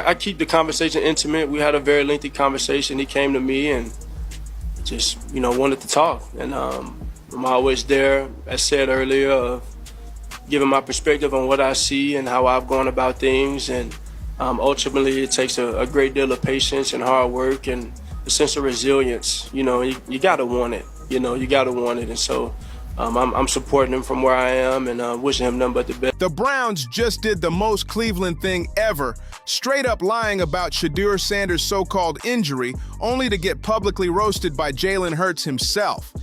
I keep the conversation intimate. We had a very lengthy conversation. He came to me and just, wanted to talk. And I'm always there, as said earlier, giving my perspective on what I see and how I've gone about things. And ultimately, it takes a great deal of patience and hard work and a sense of resilience. You got to want it. You got to want it. And so I'm supporting him from where I am and wishing him nothing but the best. The Browns just did the most Cleveland thing ever, straight up lying about Shedeur Sanders' so-called injury, only to get publicly roasted by Jalen Hurts himself.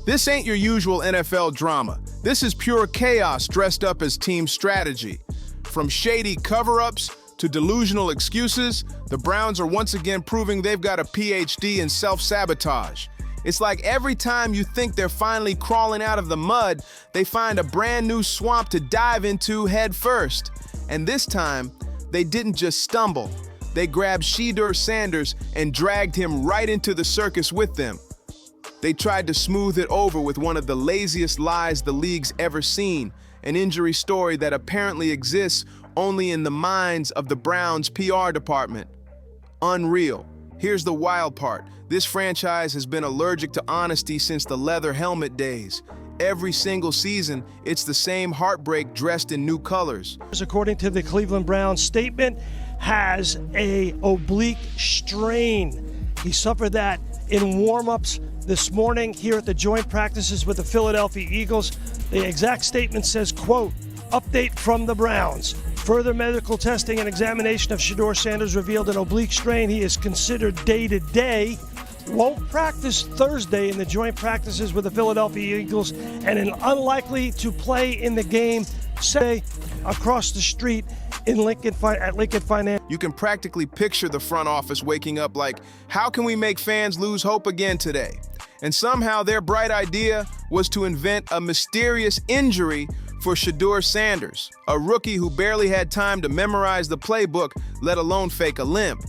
This ain't your usual NFL drama. This is pure chaos dressed up as team strategy. From shady cover-ups to delusional excuses, the Browns are once again proving they've got a PhD in self-sabotage. It's like every time you think they're finally crawling out of the mud, they find a brand new swamp to dive into head first. And this time, they didn't just stumble. They grabbed Shedeur Sanders and dragged him right into the circus with them. They tried to smooth it over with one of the laziest lies the league's ever seen, an injury story that apparently exists only in the minds of the Browns' PR department. Unreal. Here's the wild part. This franchise has been allergic to honesty since the leather helmet days. Every single season, it's the same heartbreak dressed in new colors. According to the Cleveland Browns statement, has an oblique strain. He suffered that in warm-ups this morning here at the joint practices with the Philadelphia Eagles. The exact statement says, quote, "Update from the Browns. Further medical testing and examination of Shedeur Sanders revealed an oblique strain. He is considered day-to-day. Won't practice Thursday in the joint practices with the Philadelphia Eagles, and unlikely to play in the game Saturday across the street at Lincoln Financial." You can practically picture the front office waking up like, how can we make fans lose hope again today? And somehow their bright idea was to invent a mysterious injury for Shedeur Sanders, a rookie who barely had time to memorize the playbook, let alone fake a limp.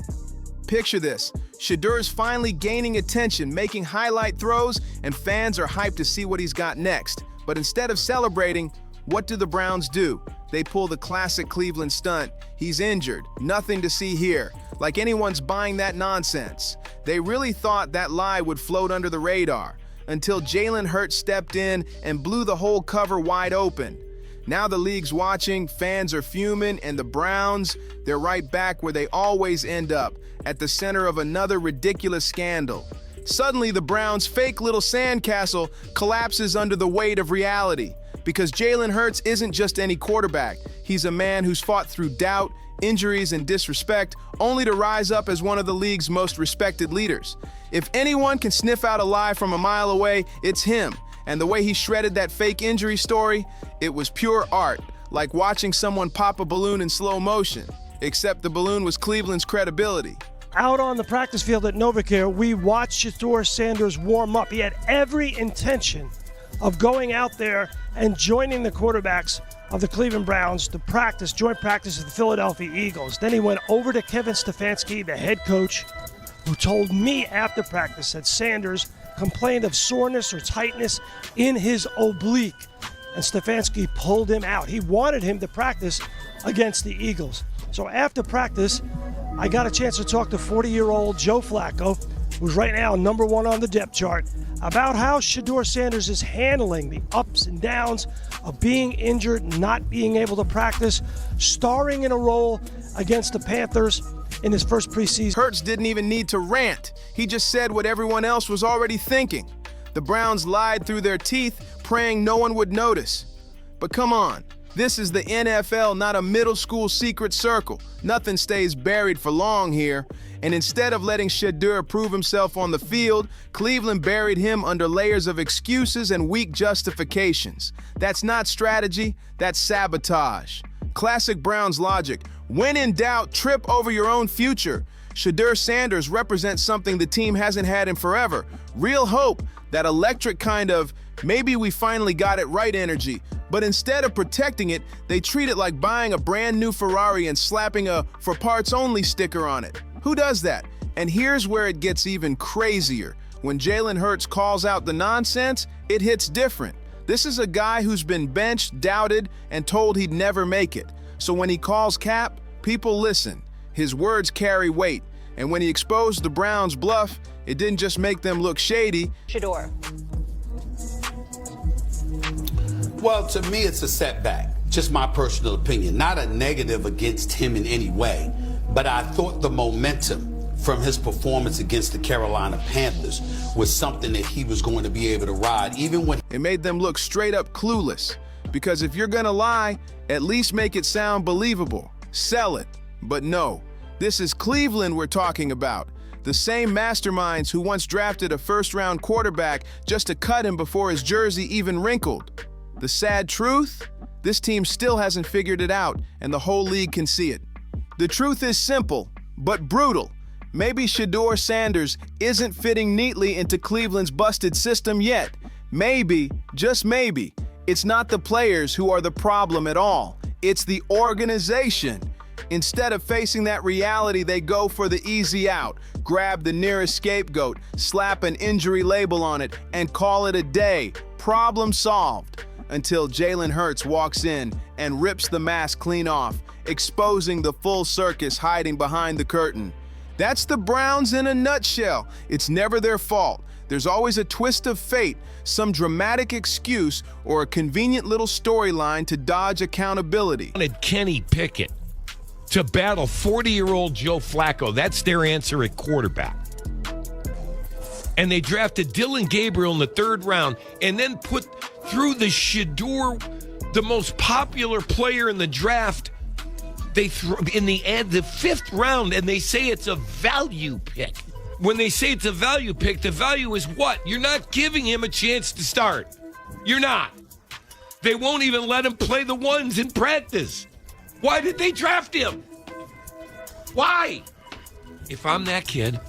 Picture this. Shedeur's finally gaining attention, making highlight throws, and fans are hyped to see what he's got next. But instead of celebrating, what do the Browns do? They pull the classic Cleveland stunt. He's injured. Nothing to see here. Like anyone's buying that nonsense. They really thought that lie would float under the radar, until Jalen Hurts stepped in and blew the whole cover wide open. Now the league's watching, fans are fuming, and the Browns, they're right back where they always end up, at the center of another ridiculous scandal. Suddenly, the Browns' fake little sandcastle collapses under the weight of reality, because Jalen Hurts isn't just any quarterback. He's a man who's fought through doubt, injuries, and disrespect, only to rise up as one of the league's most respected leaders. If anyone can sniff out a lie from a mile away, it's him. And the way he shredded that fake injury story, it was pure art, like watching someone pop a balloon in slow motion, except the balloon was Cleveland's credibility. Out on the practice field at Novacare, we watched Shedeur Sanders warm up. He had every intention of going out there and joining the quarterbacks of the Cleveland Browns to practice, joint practice with the Philadelphia Eagles. Then he went over to Kevin Stefanski, the head coach, who told me after practice that Sanders complained of soreness or tightness in his oblique, and Stefanski pulled him out. He wanted him to practice against the Eagles. So after practice, I got a chance to talk to 40-year-old Joe Flacco, who's right now number one on the depth chart, about how Shedeur Sanders is handling the ups and downs of being injured, not being able to practice, starring in a role against the Panthers in his first preseason. Hurts didn't even need to rant. He just said what everyone else was already thinking. The Browns lied through their teeth, praying no one would notice. But come on, this is the NFL, not a middle school secret circle. Nothing stays buried for long here. And instead of letting Shedeur prove himself on the field, Cleveland buried him under layers of excuses and weak justifications. That's not strategy, that's sabotage. Classic Browns logic. When in doubt, trip over your own future. Shedeur Sanders represents something the team hasn't had in forever. Real hope, that electric kind of, maybe we finally got it right energy. But instead of protecting it, they treat it like buying a brand new Ferrari and slapping a "for parts only" sticker on it. Who does that? And here's where it gets even crazier. When Jalen Hurts calls out the nonsense, it hits different. This is a guy who's been benched, doubted, and told he'd never make it. So when he calls cap, people listen. His words carry weight, and when he exposed the Browns' bluff, it didn't just make them look shady. Shedeur. Well, to me, it's a setback. Just my personal opinion. Not a negative against him in any way, but I thought the momentum from his performance against the Carolina Panthers was something that he was going to be able to ride, even when It made them look straight up clueless. Because if you're gonna lie, at least make it sound believable. Sell it. But no, this is Cleveland we're talking about. The same masterminds who once drafted a first-round quarterback just to cut him before his jersey even wrinkled. The sad truth? This team still hasn't figured it out, and the whole league can see it. The truth is simple, but brutal. Maybe Shedeur Sanders isn't fitting neatly into Cleveland's busted system yet. Maybe, just maybe, it's not the players who are the problem at all. It's the organization. Instead of facing that reality, they go for the easy out, grab the nearest scapegoat, slap an injury label on it, and call it a day. Problem solved. Until Jalen Hurts walks in and rips the mask clean off, exposing the full circus hiding behind the curtain. That's the Browns in a nutshell. It's never their fault. There's always a twist of fate, some dramatic excuse, or a convenient little storyline to dodge accountability. Wanted Kenny Pickett to battle 40-year-old Joe Flacco. That's their answer at quarterback. And they drafted Dylan Gabriel in the 3rd round and then put through the Shedeur, the most popular player in the draft, they threw in the 5th round, and they say it's a value pick. When they say it's a value pick, the value is what? You're not giving him a chance to start. You're not. They won't even let him play the ones in practice. Why did they draft him? Why? If I'm that kid.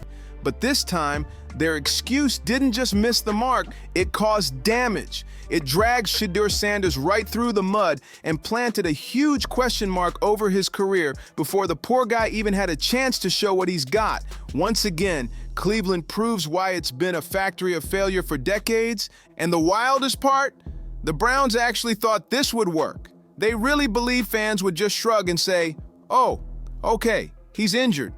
But this time, their excuse didn't just miss the mark, it caused damage. It dragged Shedeur Sanders right through the mud and planted a huge question mark over his career before the poor guy even had a chance to show what he's got. Once again, Cleveland proves why it's been a factory of failure for decades. And the wildest part? The Browns actually thought this would work. They really believe fans would just shrug and say, "Oh, okay, he's injured.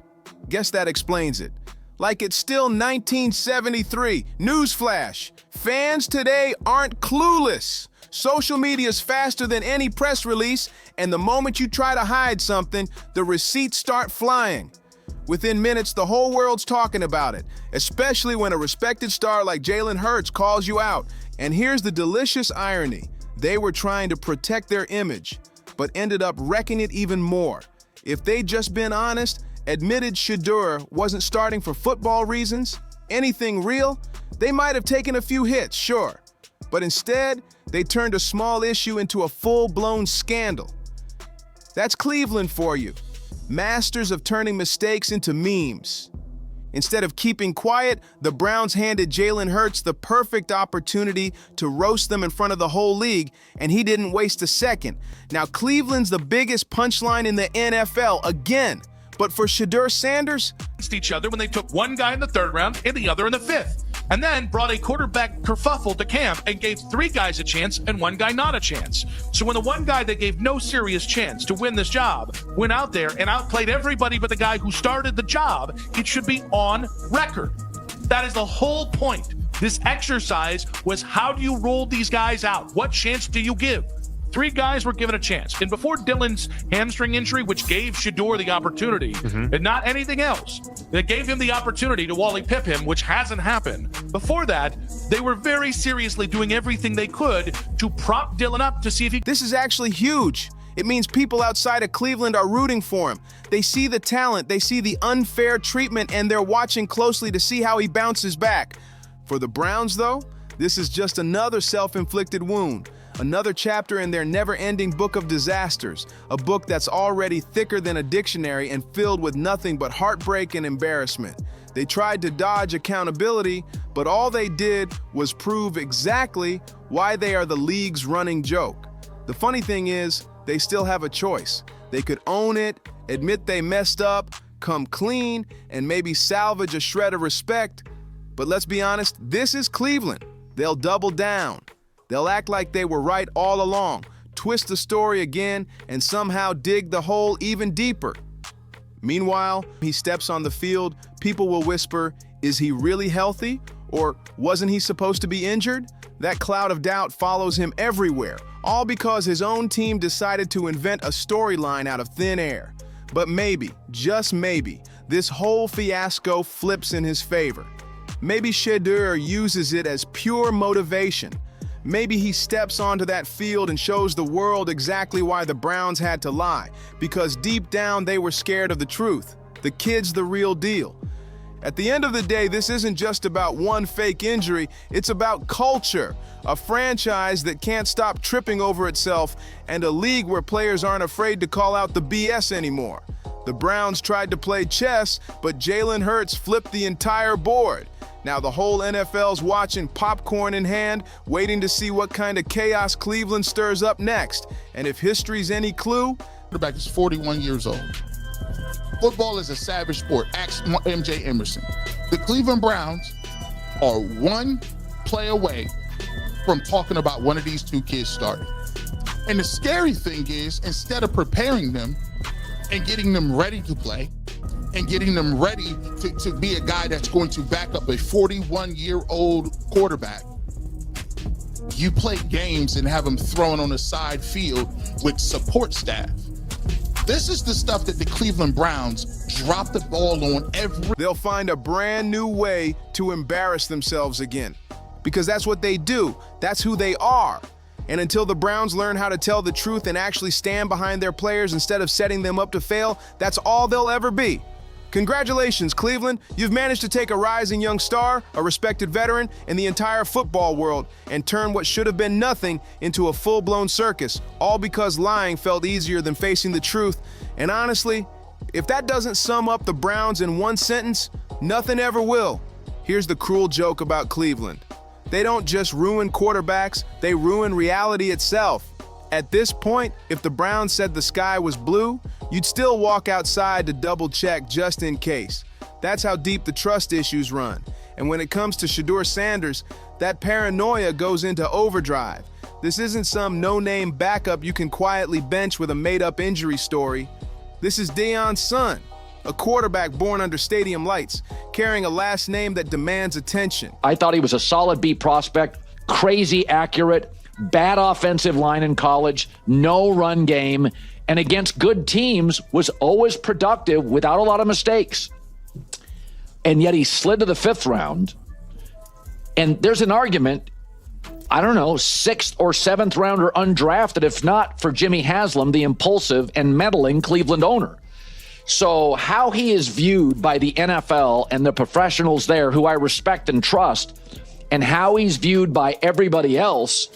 Guess that explains it." Like it's still 1973. Newsflash. Fans today aren't clueless. Social media is faster than any press release, and the moment you try to hide something, the receipts start flying. Within minutes, the whole world's talking about it, especially when a respected star like Jalen Hurts calls you out. And here's the delicious irony. They were trying to protect their image, but ended up wrecking it even more. If they'd just been honest, admitted Shedeur wasn't starting for football reasons, anything real, they might have taken a few hits, sure. But instead, they turned a small issue into a full-blown scandal. That's Cleveland for you. Masters of turning mistakes into memes. Instead of keeping quiet, the Browns handed Jalen Hurts the perfect opportunity to roast them in front of the whole league, and he didn't waste a second. Now, Cleveland's the biggest punchline in the NFL again. But for Shedeur Sanders, each other when they took one guy in the 3rd round and the other in the 5th, and then brought a quarterback kerfuffle to camp and gave 3 guys a chance and 1 guy not a chance. So when the one guy that gave no serious chance to win this job went out there and outplayed everybody but the guy who started the job, it should be on record. That is the whole point. This exercise was, how do you roll these guys out? What chance do you give? 3 guys were given a chance. And before Dylan's hamstring injury, which gave Shedeur the opportunity, and not anything else, that gave him the opportunity to Wally Pip him, which hasn't happened. Before that, they were very seriously doing everything they could to prop Dylan up to see if he... this is actually huge. It means people outside of Cleveland are rooting for him. They see the talent, they see the unfair treatment, and they're watching closely to see how he bounces back. For the Browns, though, this is just another self-inflicted wound. Another chapter in their never-ending book of disasters, a book that's already thicker than a dictionary and filled with nothing but heartbreak and embarrassment. They tried to dodge accountability, but all they did was prove exactly why they are the league's running joke. The funny thing is, they still have a choice. They could own it, admit they messed up, come clean, and maybe salvage a shred of respect. But let's be honest, this is Cleveland. They'll double down. They'll act like they were right all along, twist the story again, and somehow dig the hole even deeper. Meanwhile, he steps on the field, people will whisper, is he really healthy? Or wasn't he supposed to be injured? That cloud of doubt follows him everywhere, all because his own team decided to invent a storyline out of thin air. But maybe, just maybe, this whole fiasco flips in his favor. Maybe Shedeur uses it as pure motivation. Maybe he steps onto that field and shows the world exactly why the Browns had to lie, because deep down they were scared of the truth. The kid's the real deal. At the end of the day, this isn't just about one fake injury, it's about culture, a franchise that can't stop tripping over itself, and a league where players aren't afraid to call out the BS anymore. The Browns tried to play chess, but Jalen Hurts flipped the entire board. Now the whole NFL's watching, popcorn in hand, waiting to see what kind of chaos Cleveland stirs up next. And if history's any clue, quarterback is 41 years old. Football is a savage sport. Ask MJ Emerson. The Cleveland Browns are one play away from talking about one of these two kids starting. And the scary thing is, instead of preparing them and getting them ready to play and getting them ready to be a guy that's going to back up a 41-year-old quarterback, you play games and have them thrown on a side field with support staff. This is the stuff that the Cleveland Browns drop the ball on every... They'll find a brand new way to embarrass themselves again. Because that's what they do. That's who they are. And until the Browns learn how to tell the truth and actually stand behind their players instead of setting them up to fail, that's all they'll ever be. Congratulations, Cleveland. You've managed to take a rising young star, a respected veteran in the entire football world, and turn what should have been nothing into a full-blown circus, all because lying felt easier than facing the truth. And honestly, if that doesn't sum up the Browns in one sentence, nothing ever will. Here's the cruel joke about Cleveland. They don't just ruin quarterbacks, they ruin reality itself. At this point, if the Browns said the sky was blue, you'd still walk outside to double check just in case. That's how deep the trust issues run. And when it comes to Shedeur Sanders, that paranoia goes into overdrive. This isn't some no-name backup you can quietly bench with a made-up injury story. This is Deion's son, a quarterback born under stadium lights, carrying a last name that demands attention. I thought he was a solid B prospect, crazy accurate, bad offensive line in college, no run game, and against good teams was always productive without a lot of mistakes. And yet he slid to the 5th round. And there's an argument, I don't know, 6th or 7th rounder undrafted, if not for Jimmy Haslam, the impulsive and meddling Cleveland owner. So how he is viewed by the NFL and the professionals there, who I respect and trust, and how he's viewed by everybody else,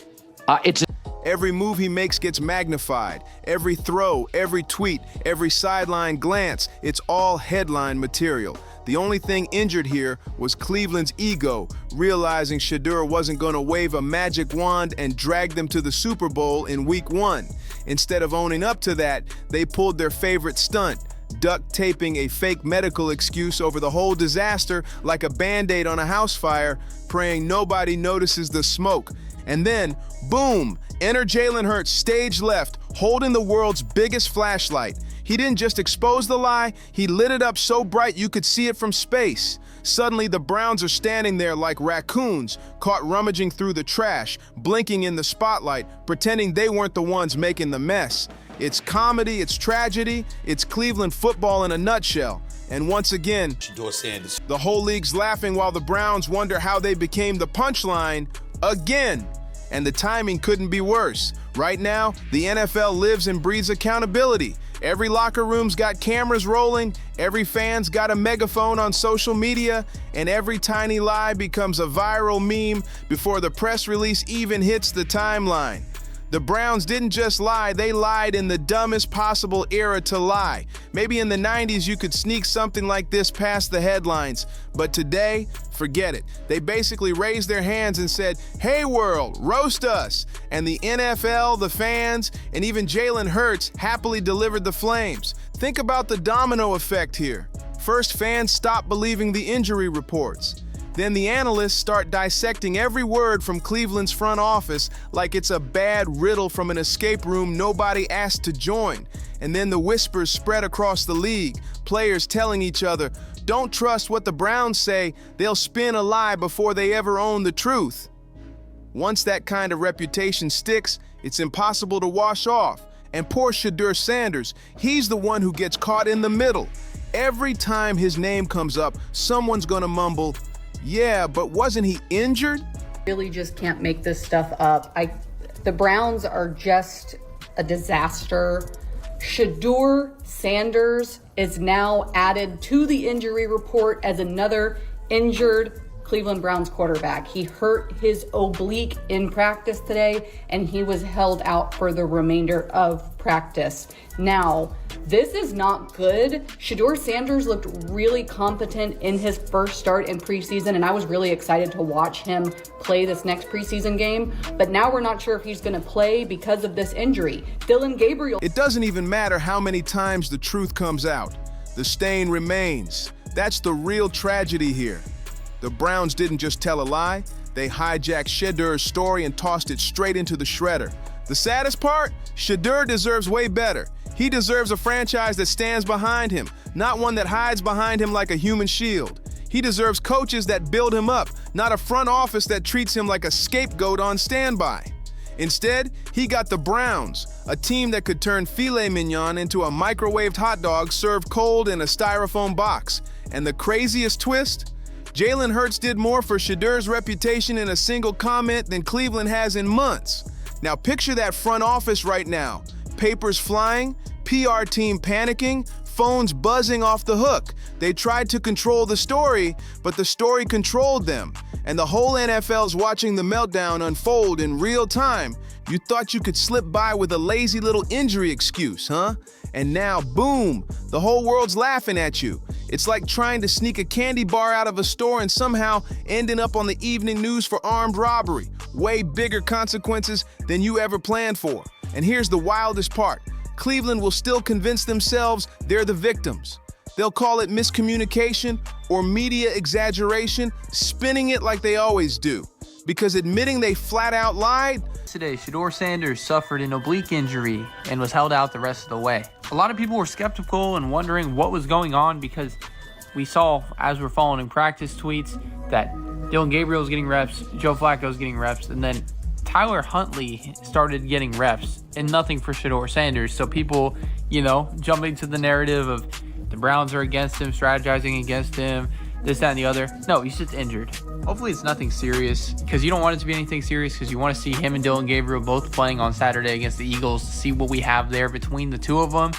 it's... Every move he makes gets magnified. Every throw, every tweet, every sideline glance, it's all headline material. The only thing injured here was Cleveland's ego, realizing Shedeur wasn't going to wave a magic wand and drag them to the Super Bowl in Week 1. Instead of owning up to that, they pulled their favorite stunt, duct taping a fake medical excuse over the whole disaster like a Band-Aid on a house fire, praying nobody notices the smoke. And then, boom, enter Jalen Hurts stage left, holding the world's biggest flashlight. He didn't just expose the lie, he lit it up so bright you could see it from space. Suddenly, the Browns are standing there like raccoons, caught rummaging through the trash, blinking in the spotlight, pretending they weren't the ones making the mess. It's comedy, it's tragedy, it's Cleveland football in a nutshell. And once again, Shedeur Sanders. The whole league's laughing while the Browns wonder how they became the punchline again. And the timing couldn't be worse. Right now, the NFL lives and breathes accountability. Every locker room's got cameras rolling, every fan's got a megaphone on social media, and every tiny lie becomes a viral meme before the press release even hits the timeline. The Browns didn't just lie, they lied in the dumbest possible era to lie. Maybe in the 90s you could sneak something like this past the headlines, but today, forget it. They basically raised their hands and said, "Hey world, roast us." And the NFL, the fans, and even Jalen Hurts happily delivered the flames. Think about the domino effect here. First, fans stop believing the injury reports. Then the analysts start dissecting every word from Cleveland's front office like it's a bad riddle from an escape room nobody asked to join. And then the whispers spread across the league, players telling each other, don't trust what the Browns say, they'll spin a lie before they ever own the truth. Once that kind of reputation sticks, it's impossible to wash off. And poor Shedeur Sanders, he's the one who gets caught in the middle. Every time his name comes up, someone's gonna mumble, yeah, but wasn't he injured? Really just can't make this stuff up. The Browns are just a disaster. Shedeur Sanders is now added to the injury report as another injured Cleveland Browns quarterback. He hurt his oblique in practice today, and he was held out for the remainder of practice. Now, this is not good. Shedeur Sanders looked really competent in his first start in preseason, and I was really excited to watch him play this next preseason game. But now we're not sure if he's going to play because of this injury. Dillon Gabriel. It doesn't even matter how many times the truth comes out. The stain remains. That's the real tragedy here. The Browns didn't just tell a lie, they hijacked Shedeur's story and tossed it straight into the shredder. The saddest part? Shedeur deserves way better. He deserves a franchise that stands behind him, not one that hides behind him like a human shield. He deserves coaches that build him up, not a front office that treats him like a scapegoat on standby. Instead, he got the Browns, a team that could turn filet mignon into a microwaved hot dog served cold in a styrofoam box. And the craziest twist? Jalen Hurts did more for Shedeur's reputation in a single comment than Cleveland has in months. Now picture that front office right now. Papers flying, PR team panicking, phones buzzing off the hook. They tried to control the story, but the story controlled them. And the whole NFL's watching the meltdown unfold in real time. You thought you could slip by with a lazy little injury excuse, huh? And now, boom, the whole world's laughing at you. It's like trying to sneak a candy bar out of a store and somehow ending up on the evening news for armed robbery. Way bigger consequences than you ever planned for. And here's the wildest part. Cleveland will still convince themselves they're the victims. They'll call it miscommunication or media exaggeration, spinning it like they always do. Because admitting they flat out lied. Today, Shedeur Sanders suffered an oblique injury and was held out the rest of the way. A lot of people were skeptical and wondering what was going on because we saw, as we're following practice tweets, that Dillon Gabriel was getting reps, Joe Flacco was getting reps, and then Tyler Huntley started getting reps and nothing for Shedeur Sanders. So people, jumping to the narrative of the Browns are against him, strategizing against him, this, that, and the other. No, he's just injured. Hopefully it's nothing serious because you don't want it to be anything serious because you want to see him and Dillon Gabriel both playing on Saturday against the Eagles to see what we have there between the two of them.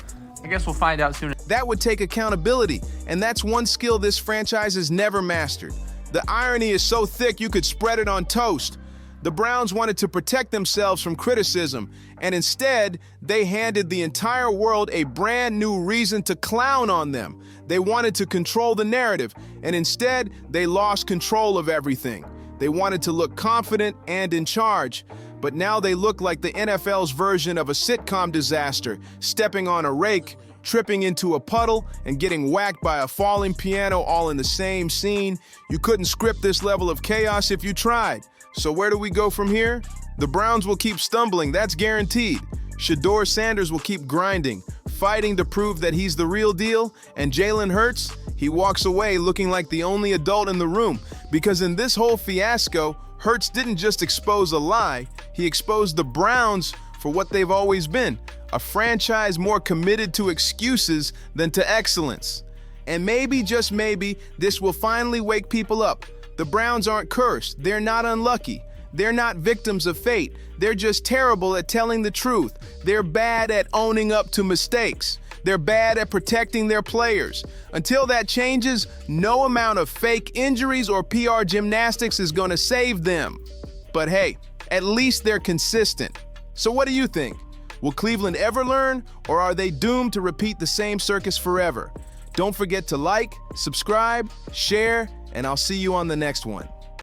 I guess we'll find out soon. That would take accountability, and that's one skill this franchise has never mastered. The irony is so thick you could spread it on toast. The Browns wanted to protect themselves from criticism, and instead, they handed the entire world a brand new reason to clown on them. They wanted to control the narrative, and instead, they lost control of everything. They wanted to look confident and in charge, but now they look like the NFL's version of a sitcom disaster, stepping on a rake, tripping into a puddle, and getting whacked by a falling piano all in the same scene. You couldn't script this level of chaos if you tried. So where do we go from here? The Browns will keep stumbling, that's guaranteed. Shedeur Sanders will keep grinding, fighting to prove that he's the real deal, and Jalen Hurts, he walks away looking like the only adult in the room, because in this whole fiasco, Hurts didn't just expose a lie, he exposed the Browns for what they've always been, a franchise more committed to excuses than to excellence. And maybe, just maybe, this will finally wake people up. The Browns aren't cursed, they're not unlucky. They're not victims of fate. They're just terrible at telling the truth. They're bad at owning up to mistakes. They're bad at protecting their players. Until that changes, no amount of fake injuries or PR gymnastics is going to save them. But hey, at least they're consistent. So what do you think? Will Cleveland ever learn, or are they doomed to repeat the same circus forever? Don't forget to like, subscribe, share, and I'll see you on the next one.